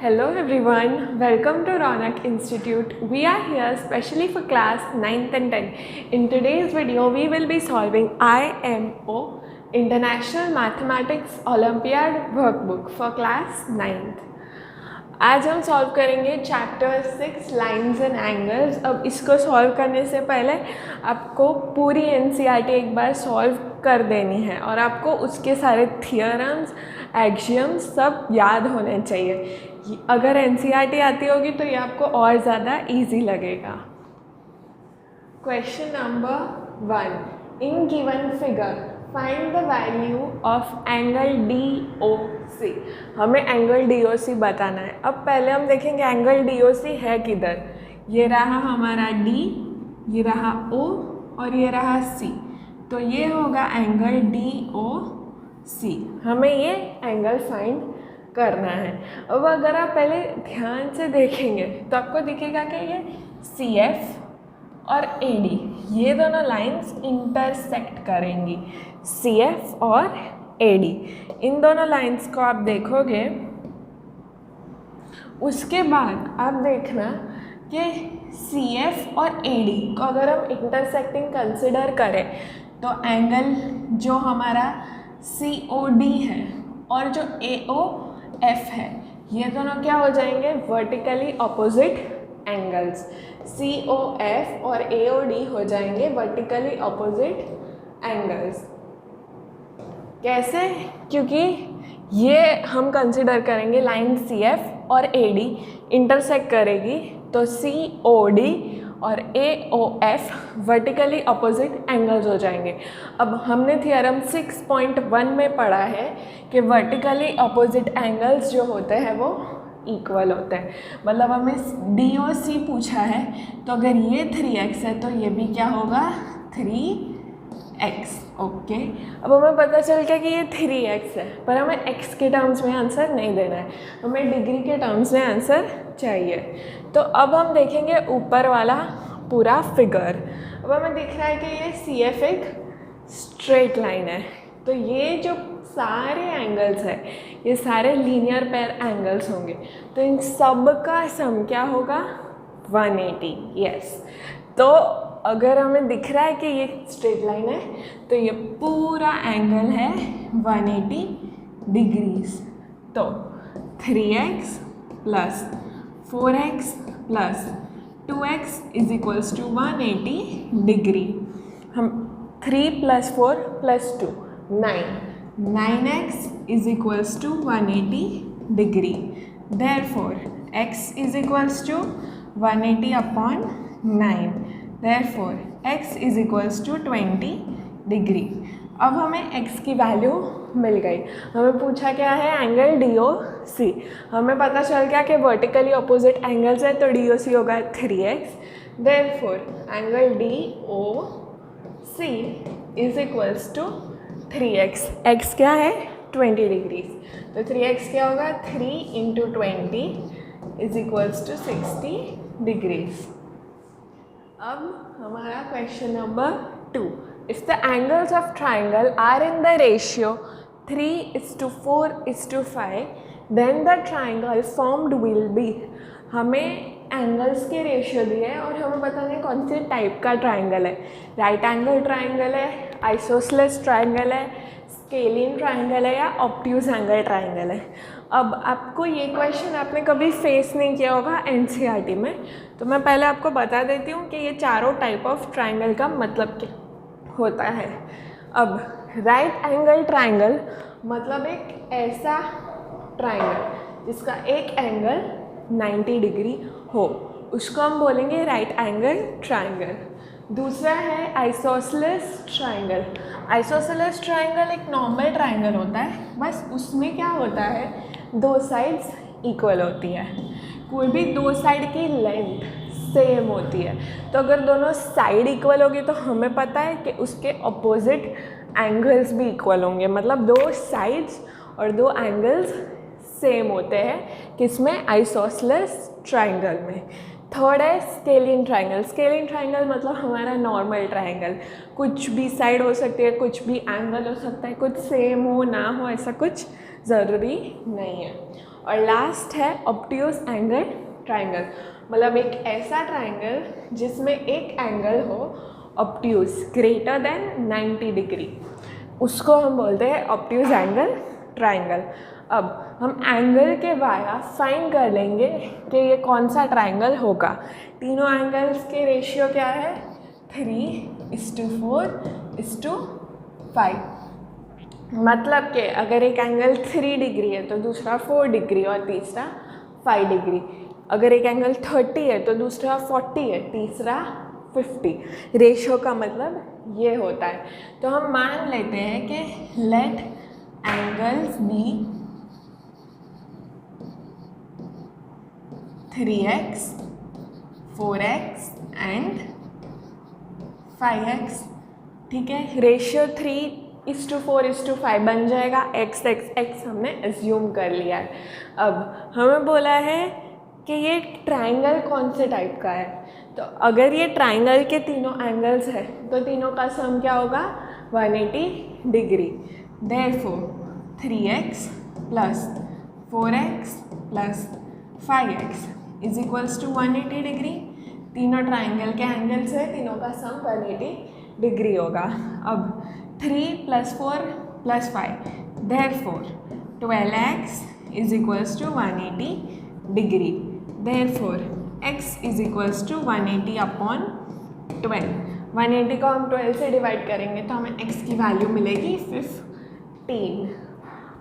Hello everyone, welcome to Ronak Institute. We are here specially for class 9th and 10th. In today's video, we will be solving IMO International Mathematics Olympiad Workbook for class 9th. आज हम solve करेंगे chapter 6 lines and angles. अब इसको solve करने से पहले आपको पूरी एनसीईआरटी एक बार सॉल्व कर देनी है और आपको उसके सारे थियरम्स एक्सियम्स सब याद होने चाहिए। अगर एनसीईआरटी आती होगी तो ये आपको और ज़्यादा इजी लगेगा। Question number 1, in given figure find the value of angle DOC। हमें एंगल DOC बताना है। अब पहले हम देखेंगे एंगल DOC है किधर। ये रहा हमारा D, ये रहा O और ये रहा C। तो ये होगा एंगल DOC। हमें ये एंगल फाइंड करना है। अब अगर आप पहले ध्यान से देखेंगे तो आपको दिखेगा कि ये CF और AD ये दोनों लाइंस इंटरसेक्ट करेंगी। CF और AD इन दोनों लाइंस को आप देखोगे, उसके बाद आप देखना कि CF और AD को अगर हम इंटरसेक्टिंग कंसिडर करें तो एंगल जो हमारा COD है और जो AOF है ये दोनों क्या हो जाएंगे, वर्टिकली ऑपोजिट एंगल्स। COF और AOD हो जाएंगे वर्टिकली ऑपोजिट एंगल्स। कैसे? क्योंकि ये हम कंसिडर करेंगे लाइन CF और AD इंटरसेक्ट करेगी तो COD और AOF वर्टिकली ऑपोजिट एंगल्स हो जाएंगे। अब हमने थियरम 6.1 में पढ़ा है कि वर्टिकली ऑपोजिट एंगल्स जो होते हैं वो इक्वल होते हैं। मतलब हमें DOC पूछा है तो अगर ये 3x है तो ये भी क्या होगा, 3x। ओके, अब हमें पता चल गया कि ये 3x है, पर हमें x के टर्म्स में आंसर नहीं देना है, हमें डिग्री के टर्म्स में आंसर चाहिए। तो अब हम देखेंगे ऊपर वाला पूरा फिगर। अब हमें दिख रहा है कि ये CF एक स्ट्रेट लाइन है, तो ये जो सारे एंगल्स है ये सारे लीनियर पेयर एंगल्स होंगे, तो इन सब का सम क्या होगा, 180। यस, तो अगर हमें दिख रहा है कि ये स्ट्रेट लाइन है तो ये पूरा एंगल है 180 डिग्रीज। तो 3x plus 4x plus 2x is equals to 180 degree. हम 3 plus 4 plus 2 9x is equals to 180 degree. Therefore, x is equals to 180 upon 9. Therefore, x is equals to 20 degree. अब हमें x की value मिल गई। हमें पूछा क्या है, एंगल DOC। हमें पता चल गया कि वर्टिकली ऑपोजिट एंगल्स है तो DOC होगा 3x। Therefore, angle DOC is equals to 3x। x क्या है, 20 डिग्रीज, तो 3x क्या होगा, 3 into 20 is equals to 60 degrees. अब हमारा question number 2, if the angles of triangle are in the ratio 3:4:5 then the triangle formed will be. हमें angles के ratio दिए हैं और हमें पता नहीं कौन से टाइप का ट्राइंगल है। राइट एंगल ट्राइंगल है, आइसोसेलेस ट्राइंगल है, स्केलिन ट्राइंगल है या ऑब्ट्यूज एंगल ट्राइंगल है। अब आपको ये क्वेश्चन आपने कभी फेस नहीं किया होगा एनसीईआरटी में, तो मैं पहले आपको बता देती हूँ कि ये चारों टाइप ऑफ ट्राइंगल का मतलब क्या होता है। अब राइट एंगल ट्राइंगल मतलब एक ऐसा ट्राइंगल जिसका एक एंगल 90 डिग्री हो, उसको हम बोलेंगे राइट एंगल ट्राइंगल। दूसरा है आइसोसेलेस ट्राइंगल। आइसोसेलेस ट्राइंगल एक नॉर्मल ट्राइंगल होता है, बस उसमें क्या होता है, दो साइड्स इक्वल होती है, कोई भी दो साइड की लेंथ सेम होती है। तो अगर दोनों साइड इक्वल होगी तो हमें पता है कि उसके अपोजिट एंगल्स भी इक्वल होंगे, मतलब दो साइड्स और दो एंगल्स सेम होते हैं किसमें, आइसोसेलेस ट्राइंगल में। थर्ड है स्केलिन ट्राइंगल। स्केलिन ट्राइंगल मतलब हमारा नॉर्मल ट्राइंगल, कुछ भी साइड हो सकती है, कुछ भी एंगल हो सकता है, कुछ सेम हो ना हो ऐसा कुछ ज़रूरी नहीं है। और लास्ट है ऑब्ट्यूज एंगल ट्राइंगल, मतलब एक ऐसा ट्राइंगल जिसमें एक एंगल हो ऑब्ट्यूज ग्रेटर देन 90 डिग्री, उसको हम बोलते हैं ऑब्ट्यूज एंगल ट्राइंगल। अब हम एंगल के वाया फाइंड कर लेंगे कि ये कौन सा ट्राइंगल होगा। तीनों एंगल्स के रेशियो क्या है, 3:4:5। मतलब कि अगर एक एंगल 3 डिग्री है तो दूसरा 4 डिग्री और तीसरा 5 डिग्री। अगर एक एंगल 30 है तो दूसरा 40 है, तीसरा 50। रेशियो का मतलब ये होता है। तो हम मान लेते हैं कि late angles B 3x, 4x and 5x। ठीक है, रेशियो 3:4:5 बन जाएगा। x हमने एज्यूम कर लिया है। अब हमें बोला है कि ये ट्राइंगल कौन से टाइप का है। तो अगर ये ट्राइंगल के तीनों एंगल्स है तो तीनों का सम क्या होगा, 180 degree. Therefore 3x + 4x + 5x is equals to 180 degree. तीनों ट्राइंगल के एंगल्स है, तीनों का सम 180 डिग्री होगा। अब 3 + 4 + 5, therefore 12x is equals to 180 degree. Therefore x is equals to 180/12। 180 को हम 12 से डिवाइड करेंगे तो हमें x की वैल्यू मिलेगी 15।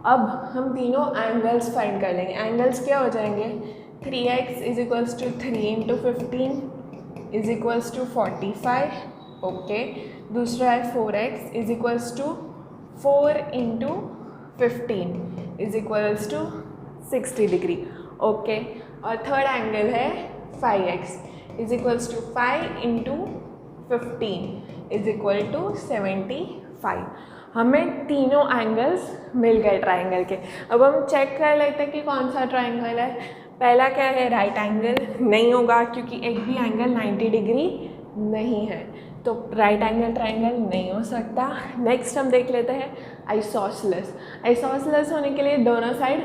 अब हम तीनों एंगल्स फाइंड कर लेंगे। एंगल्स क्या हो जाएंगे, 3x is equals to 3 × 15 is equals to 45। Okay, दूसरा है 4x is equals to 4 × 15 is equals to 60 degree. Okay, और थर्ड एंगल है 5x is equals to 5 × 15 is equal to 75। हमें तीनों एंगल्स मिल गए ट्राइंगल के। अब हम चेक कर लेते हैं कि कौन सा ट्राइंगल है। पहला क्या है, राइट एंगल नहीं होगा क्योंकि एक भी एंगल 90 डिग्री नहीं है, तो राइट एंगल ट्राइंगल नहीं हो सकता। नेक्स्ट हम देख लेते हैं आइसोसेलेस। आइसोसेलेस होने के लिए दोनों साइड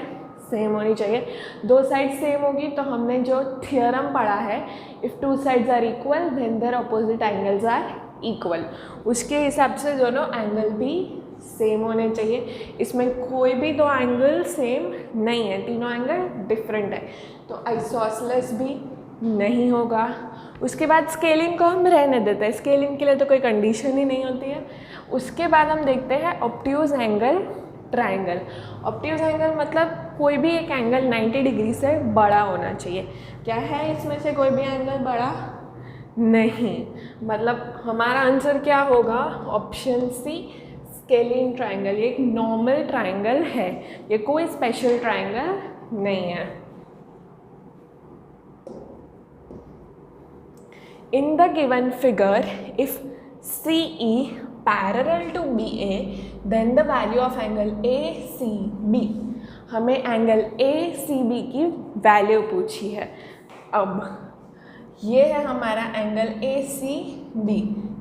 सेम होनी चाहिए। दो साइड सेम होगी तो हमने जो थियरम पढ़ा है, if two sides are equal then their opposite angles are equal, उसके हिसाब से दोनों एंगल भी सेम होने चाहिए। इसमें कोई भी दो एंगल सेम नहीं है, तीनों एंगल डिफरेंट है, तो आइसोसेलेस भी नहीं होगा। उसके बाद स्केलिंग को हम रहने देते हैं, स्केलिंग के लिए तो कोई कंडीशन ही नहीं होती है। उसके बाद हम देखते हैं obtuse angle triangle. Obtuse angle मतलब कोई भी एक एंगल 90 डिग्री से बड़ा होना चाहिए। क्या है इसमें से कोई भी एंगल बड़ा नहीं, मतलब हमारा आंसर क्या होगा, ऑप्शन सी स्केलिंग ट्राइंगल। ये एक नॉर्मल ट्राइंगल है, ये कोई स्पेशल ट्राइंगल नहीं है। In the given figure, if CE parallel to BA, then the value of angle ACB। हमें एंगल ACB की वैल्यू पूछी है। अब ये है हमारा एंगल ACB,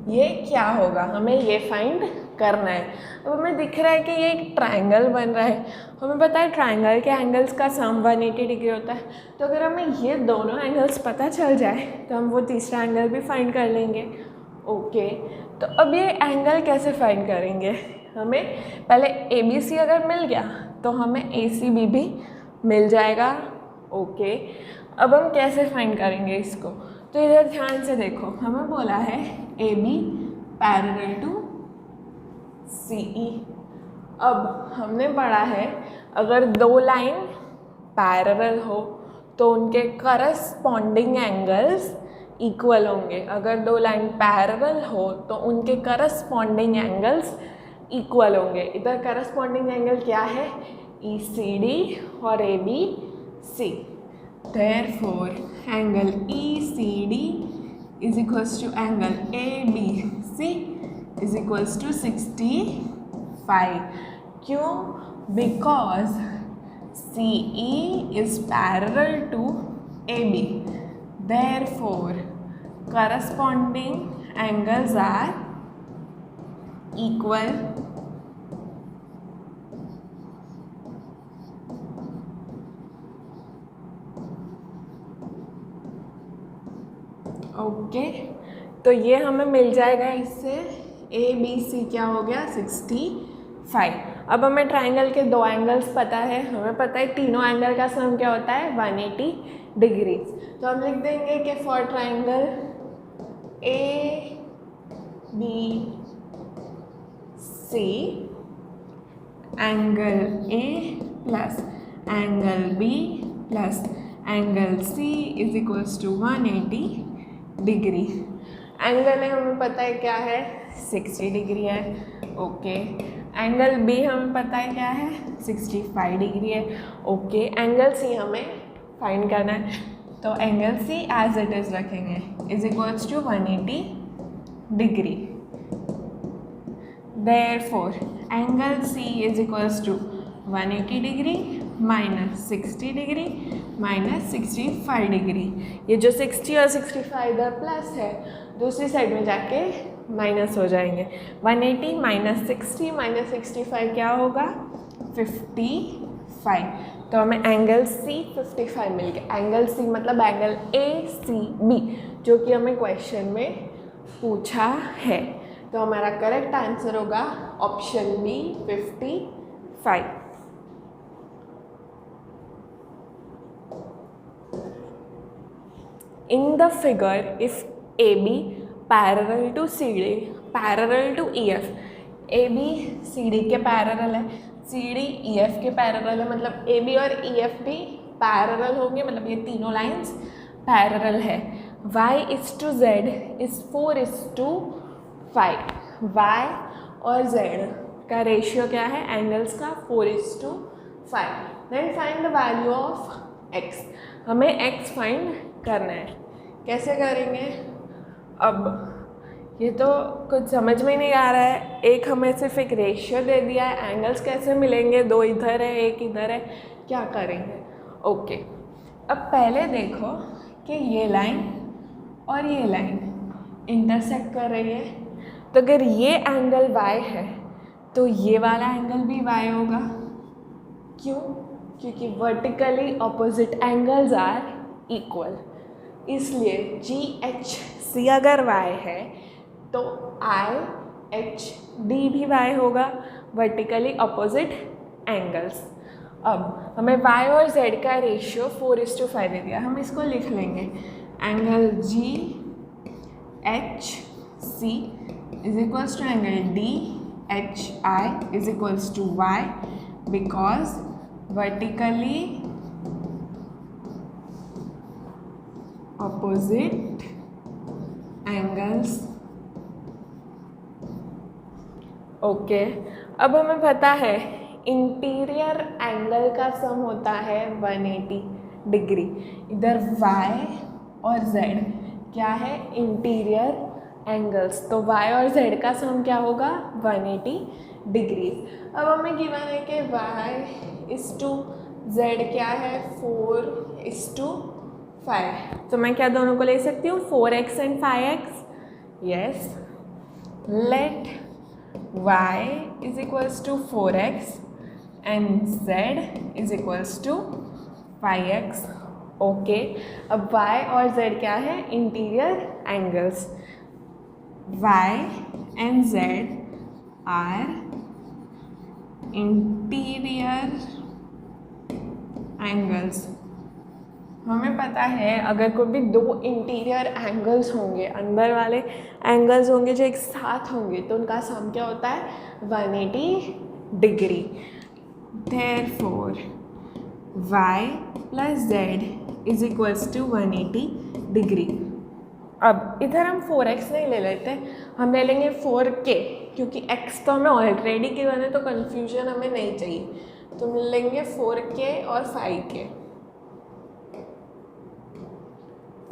ये क्या होगा हमें ये फाइंड करना है। अब हमें दिख रहा है कि ये एक ट्राइंगल बन रहा है, हमें पता है ट्राइंगल के एंगल्स का सम 180 डिग्री होता है। तो अगर हमें ये दोनों एंगल्स पता चल जाए तो हम वो तीसरा एंगल भी फाइंड कर लेंगे। ओके, तो अब ये एंगल कैसे फाइंड करेंगे, हमें पहले ABC अगर मिल गया तो हमें ACB भी मिल जाएगा। ओके, अब हम कैसे फाइंड करेंगे इसको, तो इधर ध्यान से देखो, हमें बोला है AB पैरेलल टू CE। अब हमने पढ़ा है अगर दो लाइन पैरेलल हो तो उनके करस्पॉन्डिंग एंगल्स इक्वल होंगे। अगर दो लाइन पैरेलल हो तो उनके करस्पॉन्डिंग एंगल्स इक्वल होंगे। इधर करस्पॉन्डिंग एंगल क्या है, ECD और ABC। Therefore, angle ECD is equals to angle ABC is equals to 65। क्यों? Because CE is parallel to AB. Therefore, corresponding angles are equal. Okay, तो ये हमें मिल जाएगा इससे ABC क्या हो गया 65। अब हमें ट्राइंगल के दो एंगल्स पता है, हमें पता है तीनों एंगल का सम क्या होता है 180 डिग्रीज। तो हम लिख देंगे कि for triangle ABC angle A plus angle B plus angle C is equals to 180 degree. Angle है हमें पता है क्या है 60 डिग्री है। ओके, एंगल B हमें पता है क्या है 65 डिग्री है। ओके, एंगल C हमें फाइंड करना है, तो angle C as it is रखेंगे is equals to 180 degree. Therefore, angle C is equals to 180 degree minus 60 degree minus 65 degree. ये जो 60 और 65 इधर प्लस है, दूसरी साइड में जाके माइनस हो जाएंगे। 180 माइनस 60 माइनस 65 क्या होगा 55। तो हमें एंगल C 55 मिल गया। एंगल C मतलब एंगल ACB जो कि हमें क्वेश्चन में पूछा है। तो हमारा करेक्ट आंसर होगा option B 55। In the figure, if AB parallel to CD, parallel to EF, AB CD के पैरेलल है, CD EF के पैरेलल है, मतलब AB और EF भी पैरेलल होंगे, मतलब ये तीनों लाइंस पैरेलल है। Y is to Z is 4:5। Y और Z का रेशियो क्या है एंगल्स का 4:5। Then find the value of X। हमें X फाइंड करना है, कैसे करेंगे? अब ये तो कुछ समझ में नहीं आ रहा है। एक हमें सिर्फ एक रेशियो दे दिया है, एंगल्स कैसे मिलेंगे, दो इधर है एक इधर है, क्या करेंगे? ओके, अब पहले देखो कि ये लाइन और ये लाइन इंटरसेक्ट कर रही है, तो अगर ये एंगल y है तो ये वाला एंगल भी y होगा। क्यों? क्योंकि vertically opposite angles are equal, इसलिए GHC अगर y है तो IHD भी y होगा, वर्टिकली ऑपोजिट एंगल्स। अब हमें y और z का रेशियो 4:5 दे दिया, हम इसको लिख लेंगे angle GHC is equals to angle DHI is equals to y because vertically opposite angles. Okay, अब हमें पता है इंटीरियर एंगल का सम होता है 180 डिग्री। इधर y और z क्या है इंटीरियर एंगल्स, तो y और z का सम क्या होगा 180 डिग्री। अब हमें गिवन है कि y इज टू z क्या है 4:5, तो मैं क्या दोनों को ले सकती हूँ 4x and 5x। Yes, let y is equals to 4x and z is equals to 5x। Okay, अब y और z क्या है interior angles, y and z are interior angles. हमें पता है अगर कोई भी दो इंटीरियर एंगल्स होंगे, अंदर वाले एंगल्स होंगे जो एक साथ होंगे, तो उनका सम क्या होता है 180 degree. Therefore y plus z is equals to 180 degree. अब इधर हम 4x नहीं ले लेते, हम ले लेंगे 4k, क्योंकि x तो हमें ऑलरेडी गिवन है तो कन्फ्यूजन हमें नहीं चाहिए। तो हम लेंगे 4k और 5k,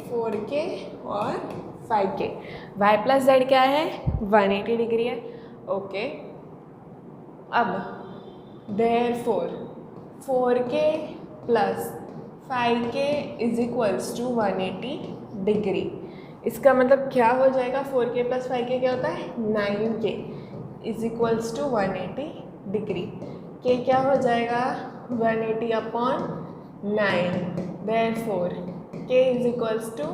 4k और 5k। y प्लस z क्या है 180 डिग्री है। ओके, अब therefore 4k plus 5k is equals to 180 degree. इसका मतलब क्या हो जाएगा 4k प्लस 5k क्या होता है 9k is equals to 180 degree. k क्या हो जाएगा 180 upon 9, therefore k is equals to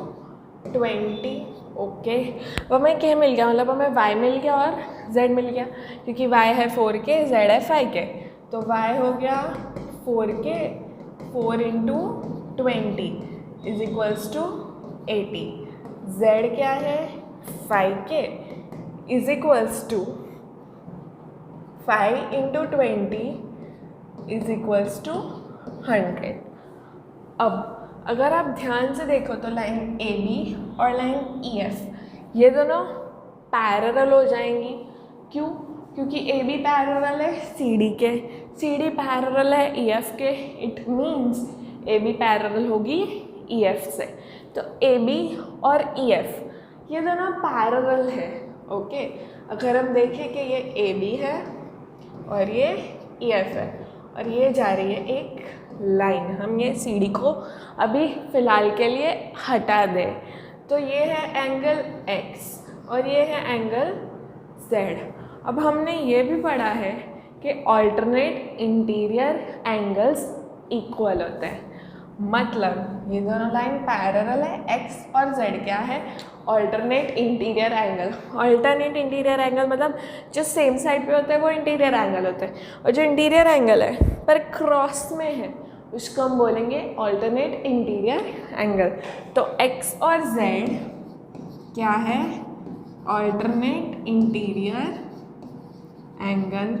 20, okay. अब हमें क्या मिल गया, मतलब हमें y मिल गया और z मिल गया, क्योंकि y है 4k, z है 5k, तो y हो गया 4k, 4 into 20 is equals to 80। z क्या है 5k is equals to 5 into 20 is equals to 100। अब अगर आप ध्यान से देखो तो लाइन ए बी और लाइन ई एफ ये दोनों पैरेलल हो जाएंगी। क्यों? क्योंकि ए बी पैरेलल है सी डी के, सी डी पैरेलल है ई एफ के, it means A B parallel होगी ई एफ से। तो ए बी और ई एफ ये दोनों पैरेलल है, ओके। अगर हम देखें कि ये ए बी है और ये ई एफ है और ये जा रही है एक लाइन, हम ये सी डी को अभी फ़िलहाल के लिए हटा दें, तो ये है एंगल x और ये है एंगल z। अब हमने ये भी पढ़ा है कि ऑल्टरनेट इंटीरियर एंगल्स इक्वल होते हैं, मतलब ये दोनों लाइन पैरेलल है, x और z क्या है alternate interior angle. Alternate interior angle मतलब जो सेम साइड पे होते हैं वो इंटीरियर एंगल होते हैं, और जो इंटीरियर एंगल है पर क्रॉस में है उसको हम बोलेंगे ऑल्टरनेट इंटीरियर एंगल। तो x और z क्या है alternate interior angle.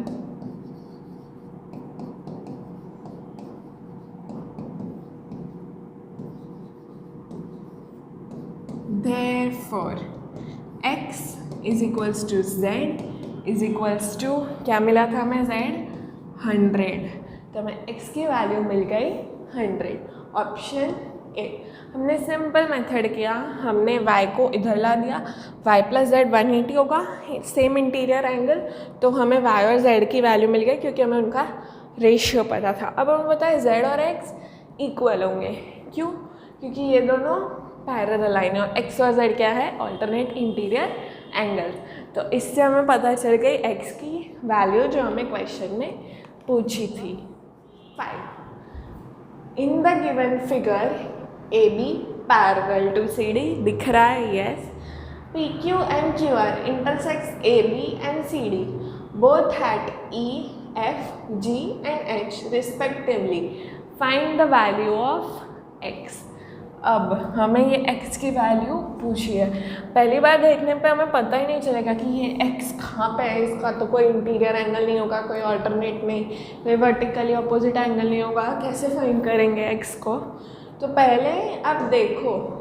Therefore x is equals to z is equals to क्या मिला था हमें z 100, तो हमें x की वैल्यू मिल गई 100। Option A. हमने सिंपल मेथड किया, हमने y को इधर ला दिया, y प्लस z 180 होगा, सेम इंटीरियर एंगल, तो हमें y और z की वैल्यू मिल गई क्योंकि हमें उनका रेशियो पता था। अब हमें पता है z और x इक्वल होंगे। क्यों? क्योंकि ये दोनों पैरेलल लाइन है और x और z क्या है ऑल्टरनेट इंटीरियर एंगल। तो इससे हमें पता चल गई x की वैल्यू जो हमें क्वेश्चन में पूछी थी 5। In the given figure A B parallel to C D दिख रहा है, yes. P Q and Q R intersects A B and C D both at E F G and H respectively, find the value of x। अब हमें ये x की value पूछी है, पहली बार देखने पे हमें पता ही नहीं चलेगा कि ये x कहाँ पे है, इसका तो कोई इंटीरियर एंगल नहीं होगा, कोई ऑल्टरनेट नहीं, कोई वर्टिकली अपोजिट एंगल नहीं होगा, कैसे फाइंड करेंगे x को। तो पहले आप देखो,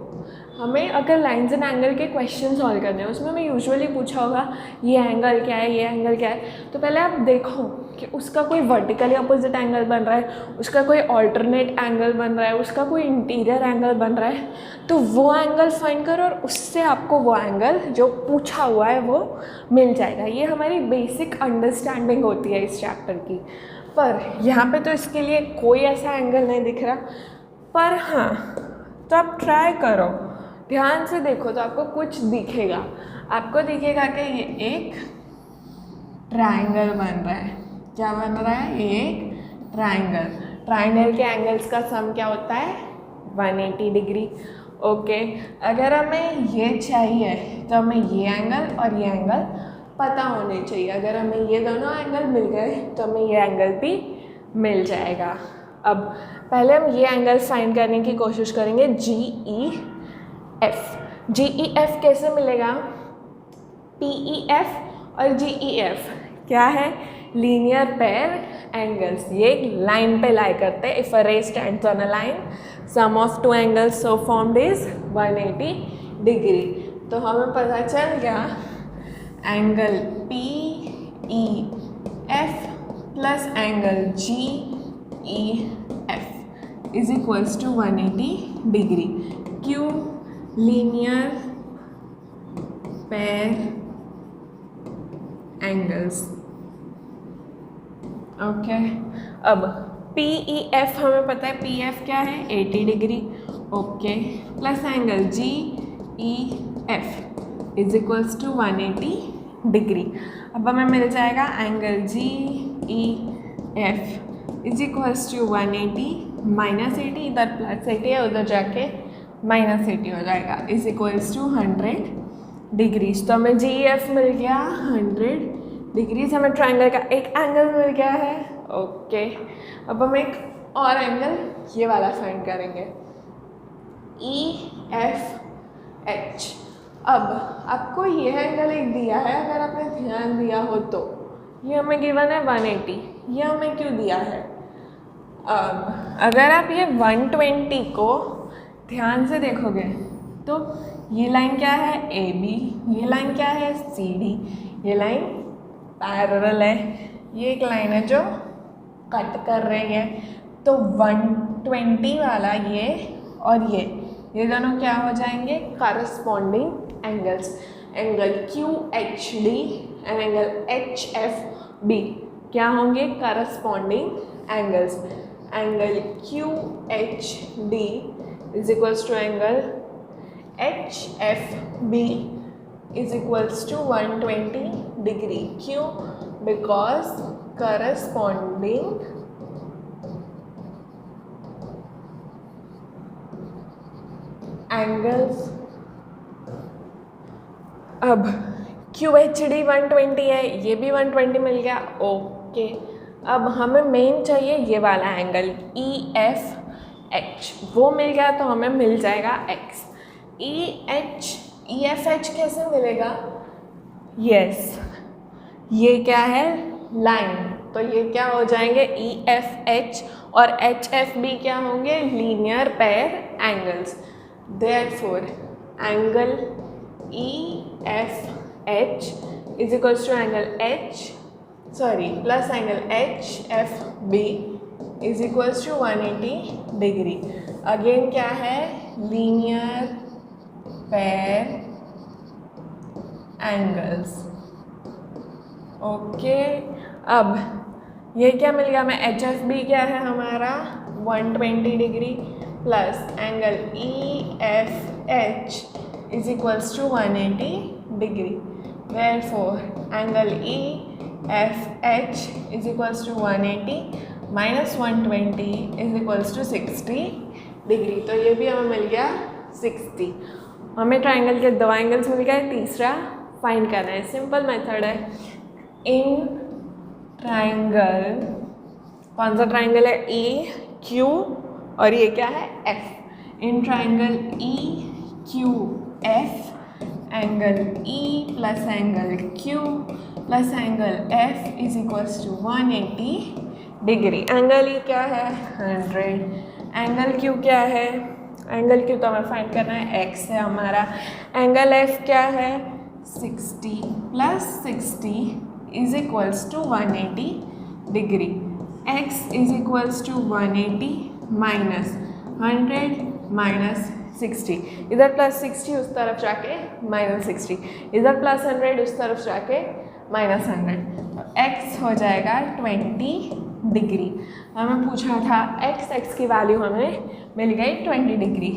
हमें अगर लाइंस एंड एंगल के क्वेश्चन सॉल्व करने हैं उसमें हमें यूजुअली पूछा होगा ये एंगल क्या है, ये एंगल क्या है। तो पहले आप देखो कि उसका कोई वर्टिकली अपोजिट एंगल बन रहा है, उसका कोई ऑल्टरनेट एंगल बन रहा है, उसका कोई इंटीरियर एंगल बन रहा है, तो वो एंगल फाइंड करो और उससे आपको वो एंगल जो पूछा हुआ है वो मिल जाएगा। ये हमारी बेसिक अंडरस्टैंडिंग होती है इस चैप्टर की। पर यहाँ पे तो इसके लिए कोई ऐसा एंगल नहीं दिख रहा, पर हाँ तो आप ट्राई करो, ध्यान से देखो तो आपको कुछ दिखेगा। आपको दिखेगा कि ये एक ट्रायंगल बन रहा है। क्या बन रहा है? ये एक ट्रायंगल। ट्रायंगल के एंगल्स का सम क्या होता है? 180 डिग्री। ओके, अगर हमें ये चाहिए तो हमें ये एंगल और ये एंगल पता होने चाहिए। अगर हमें ये दोनों एंगल मिल गए तो हमें ये एंगल भी मिल जाएगा। अब पहले हम ये एंगल फाइंड करने की कोशिश करेंगे, जी ई एफ। जी ई एफ कैसे मिलेगा? पी ई एफ और जी ई एफ क्या है? Linear pair angles. ये एक लाइन पे लाई करते हैं। If a ray stands on a line, sum of two angles so formed is 180 degree. तो हमें पता चल गया angle P E F plus angle G E F is equals to 180 degree. क्यों? Linear pair angles. ओके, अब P E F हमें पता है, पी एफ क्या है? 80 degree. Okay, plus angle G E F is equals to 180 degree. अब हमें मिल जाएगा angle G E F is equals to 180 minus 80, इधर प्लस 80 है, उधर जाके -80 हो जाएगा इज इक्वल्स टू 100 डिग्रीज। तो हमें GF मिल गया 100 डिग्रीज, हमें ट्राइंगल का एक एंगल मिल गया है। ओके, अब हम एक और एंगल ये वाला फाइंड करेंगे EFH। अब आपको ये एंगल एक दिया है, अगर आपने ध्यान दिया हो तो ये हमें गिवन है 180, ये हमें क्यों दिया है? अब अगर आप ये 120 को ध्यान से देखोगे तो ये लाइन क्या है AB, ये लाइन क्या है CD, ये लाइन पैरेलल है, ये एक लाइन है जो कट कर रही है। तो 120 वाला ये और ये दोनों क्या हो जाएंगे? Corresponding angles. Angle QHD and angle HFB क्या होंगे? Corresponding angles. Angle QHD is equals to angle HFB is equals to 120 degree. क्यों? Because corresponding angles. अब QHD 120 है, ये भी 120 मिल गया। ओके, अब हमें मेन चाहिए ये वाला एंगल EFH, वो मिल गया तो हमें मिल जाएगा X। EFH कैसे मिलेगा? यस, ये क्या है? लाइन। तो ये क्या हो जाएंगे? EFH और HFB क्या होंगे? Linear pair angles. Therefore, angle EFH is equals to angle plus angle HFB is equals to 180 degree. Again क्या है? Linear pair angles. ओके, अब ये क्या मिल गया हमें? HFB क्या है हमारा? 120 degree plus angle EFH is equals to 180 degree. Therefore, angle EFH is equals to 180 minus 120 is equals to 60 degree. तो ये भी हमें मिल गया 60। हमें ट्राइंगल के दो एंगल्स मिल गए, तीसरा फाइंड करना है। सिंपल मेथड है। इन ट्राइंगल, कौन सा ट्राइंगल है? EQ और ये क्या है? F। In triangle EQF angle E plus angle Q plus angle F is equals to 180 degree. Angle E क्या है? 100। एंगल Q क्या है? एंगल Q तो हमें फाइंड करना है, X है हमारा। एंगल F क्या है? 60 plus 60 is equals to 180 degree. X is equals to 180 minus 100 minus 60, इधर प्लस 60 उस तरफ जाके माइनस 60, इधर प्लस 100 उस तरफ जाके माइनस 100। तो x हो जाएगा 20 डिग्री। हमें पूछा था x की वैल्यू हमें मिल गई 20 डिग्री।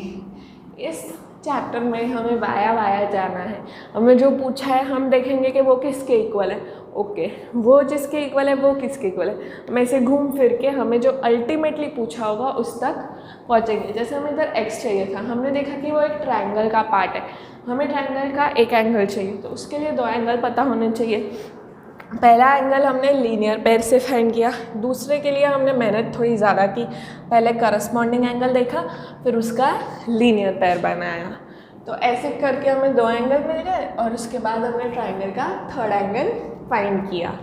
इस चैप्टर में हमें वाया जाना है। हमें जो पूछा है हम देखेंगे कि वो किसके इक्वल है। ओके, वो जिसके इक्वल है वो किसके इक्वल है, हम ऐसे घूम फिर के हमें जो अल्टीमेटली पूछा होगा उस तक पहुँचेंगे। जैसे हमें इधर x चाहिए था, हमने देखा कि वो एक ट्रायंगल का पार्ट है, हमें ट्रायंगल का एक एंगल चाहिए, तो उसके लिए दो एंगल पता होने चाहिए। पहला एंगल हमने लीनियर पेयर से फाइंड किया, दूसरे के लिए हमने मेहनत थोड़ी ज़्यादा की, पहले करस्पॉन्डिंग एंगल देखा फिर उसका लीनियर पेयर बनाया। तो ऐसे करके हमें दो एंगल मिल गए और उसके बाद हमने ट्रायंगल का थर्ड एंगल फाइंड किया।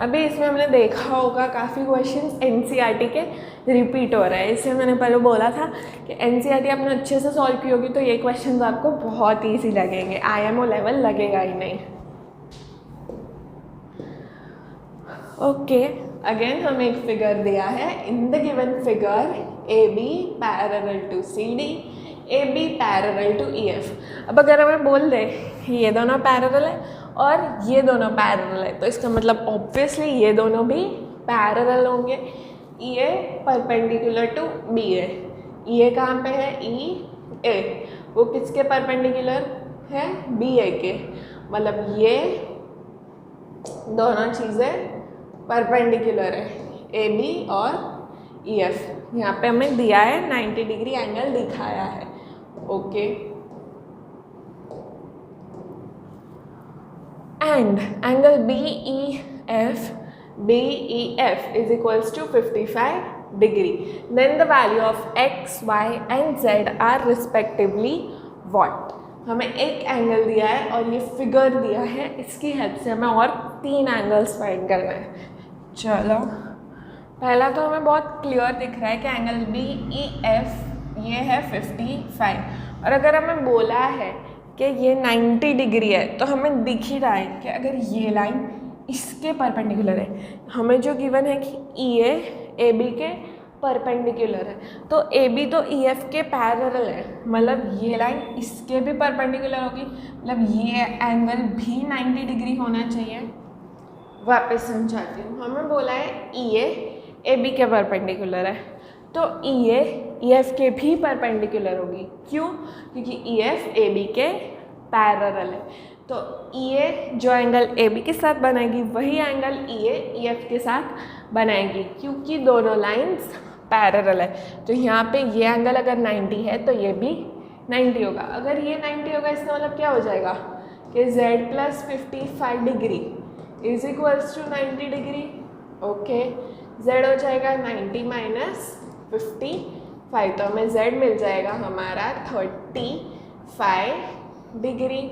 अभी इसमें हमने देखा होगा काफ़ी क्वेश्चंस एनसीईआरटी के रिपीट हो रहा है, इसलिए मैंने पहले बोला था कि एनसीईआरटी आपने अच्छे से सॉल्व की होगी तो ये क्वेश्चंस आपको बहुत ईजी लगेंगे, आईएमओ लेवल लगेगा ही नहीं। ओके, अगेन हमें एक फिगर दिया है। In the given figure AB parallel to CD, AB parallel to EF। अब अगर हमें बोल दे ये दोनों पैरेलल है और ये दोनों पैरेलल है, तो इसका मतलब ऑब्वियसली ये दोनों भी पैरेलल होंगे। EA perpendicular to BA, EA कहाँ पे है? EA, वो किसके परपेंडिकुलर है? BA के, मतलब ये दोनों चीज़ें परपेंडिकुलर है AB और ई एफ यहाँ पे हमें दिया है 90 डिग्री एंगल दिखाया है. Okay, and angle BEF is equals to 55 degree. Then the value of x, y and z are respectively what? हमें एक एंगल दिया है और ये फिगर दिया है, इसकी हेल्प से हमें और 3 एंगल्स फाइंड करना है. चलो, पहला तो हमें बहुत क्लियर दिख रहा है कि एंगल BEF ये है 55, और अगर हमें बोला है कि ये 90 डिग्री है तो हमें दिख ही रहा है कि अगर ये लाइन इसके परपेंडिकुलर है, हमें जो गिवन है कि EA AB के परपेंडिकुलर है, तो AB तो EF के पैरेलल है, मतलब ये लाइन इसके भी परपेंडिकुलर होगी, मतलब ये एंगल भी 90 डिग्री होना चाहिए. वापस समझाती हूँ, हमें बोला है EA AB के परपेंडिकुलर है, तो EA EF के भी परपेंडिकुलर होगी. क्यों? क्योंकि EF AB के पैरेलल है. तो EA जो एंगल AB के साथ बनाएगी वही एंगल EA EF के साथ बनाएगी, क्योंकि दोनों लाइंस पैरेलल है. तो यहाँ पे ये एंगल अगर 90 है तो ये भी 90 होगा. अगर ये 90 होगा इसका मतलब क्या हो जाएगा कि Z plus 55 degree is equals to 90 degree. Okay, Z हो जाएगा 90 माइनस 55, तो हमें Z मिल जाएगा हमारा 35 डिग्री.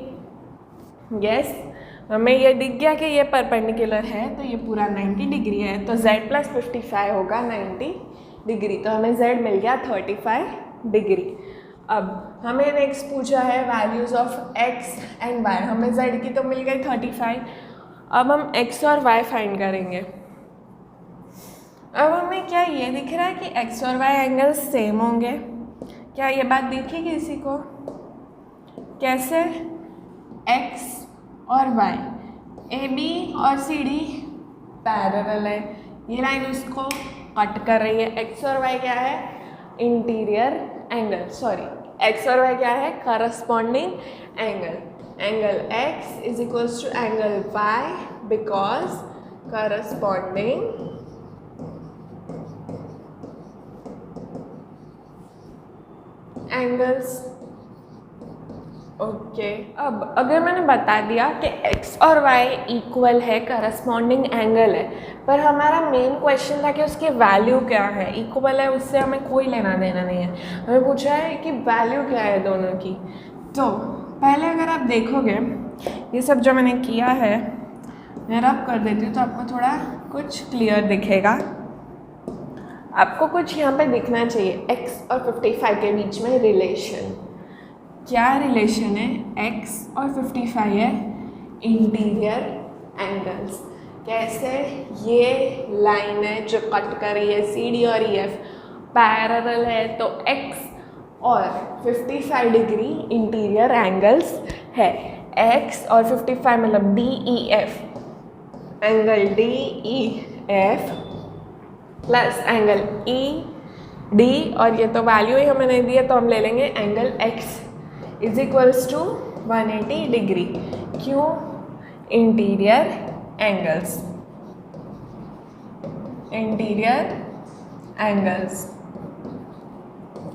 यस, हमें ये दिख गया कि ये परपेंडिकुलर है तो ये पूरा 90 डिग्री है, तो Z प्लस 55 होगा 90 डिग्री, तो हमें Z मिल गया 35 डिग्री. अब हमें नेक्स्ट पूछा है values of x and y. हमें Z की तो मिल गई 35, अब हम x और y फाइंड करेंगे. अब हमें क्या ये दिख रहा है कि x और y एंगल सेम होंगे? क्या ये बात दिखी किसी को? कैसे? x और y, AB और CD पैरेलल है, ये लाइन उसको कट कर रही है. x और y क्या है? इंटीरियर एंगल, सॉरी x और y क्या है? Corresponding angle. Angle x is equals to angle y because corresponding angles. Okay, अब अगर मैंने बता दिया कि x और y इक्वल है, करस्पॉन्डिंग एंगल है, पर हमारा मेन क्वेश्चन था कि उसकी वैल्यू क्या है. इक्वल है उससे हमें कोई लेना देना नहीं है, हमें पूछा है कि वैल्यू क्या है दोनों की. तो पहले अगर आप देखोगे ये सब जो मैंने किया है, मैं रब कर देती हूँ तो आपको थोड़ा कुछ क्लियर दिखेगा. आपको कुछ यहाँ पे दिखना चाहिए x और 55 के बीच में रिलेशन. क्या रिलेशन है? x और 55 है इंटीरियर एंगल्स. कैसे? ये लाइन है जो कट कर रही है CD और EF पैरेलल है, तो x और 55 डिग्री इंटीरियर एंगल्स है. x और 55 मतलब DEF, angle DEF plus angle ED, और ये तो वैल्यू ही हमें नहीं दी है तो हम ले लेंगे angle x is equals to 180 degree. क्यों? Interior angles, interior angles.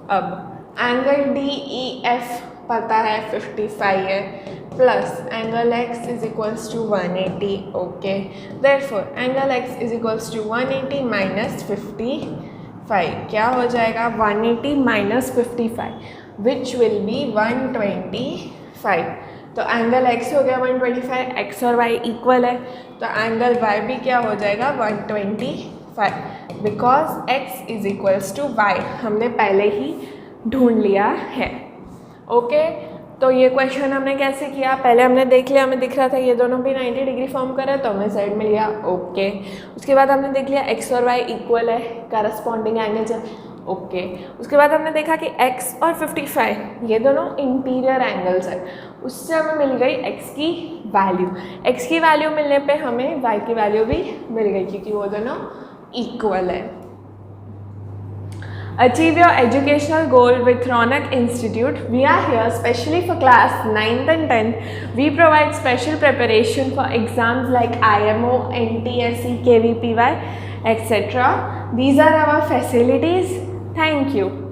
अब एंगल DEF पता है 55 है, plus angle x is equals to 180. Okay, therefore angle x is equals to 180 minus 55. क्या हो जाएगा? 180 माइनस 55 विच विल बी 125. तो एंगल x हो गया 125, x और y इक्वल है, तो एंगल y भी क्या हो जाएगा? 125, because x is equals to y हमने पहले ही ढूंढ लिया है. ओके, तो ये क्वेश्चन हमने कैसे किया? पहले हमने देख लिया, हमें दिख रहा था ये दोनों भी 90 डिग्री फॉर्म कर रहे हैं तो हमें साइड मिल गया. ओके, उसके बाद हमने देख लिया x और y इक्वल है, करस्पॉन्डिंग एंगल्स है. ओके, उसके बाद हमने देखा कि x और 55 ये दोनों इंटीरियर एंगल्स है, उससे हमें मिल गई x की वैल्यू. x की वैल्यू मिलने पे हमें y की वैल्यू भी मिल गई क्योंकि वो दोनों इक्वल है. Achieve your educational goal with Ronak Institute. We are here specially for class 9th and 10th. We provide special preparation for exams like IMO, NTSE, KVPY, etc. these are our facilities. Thank you.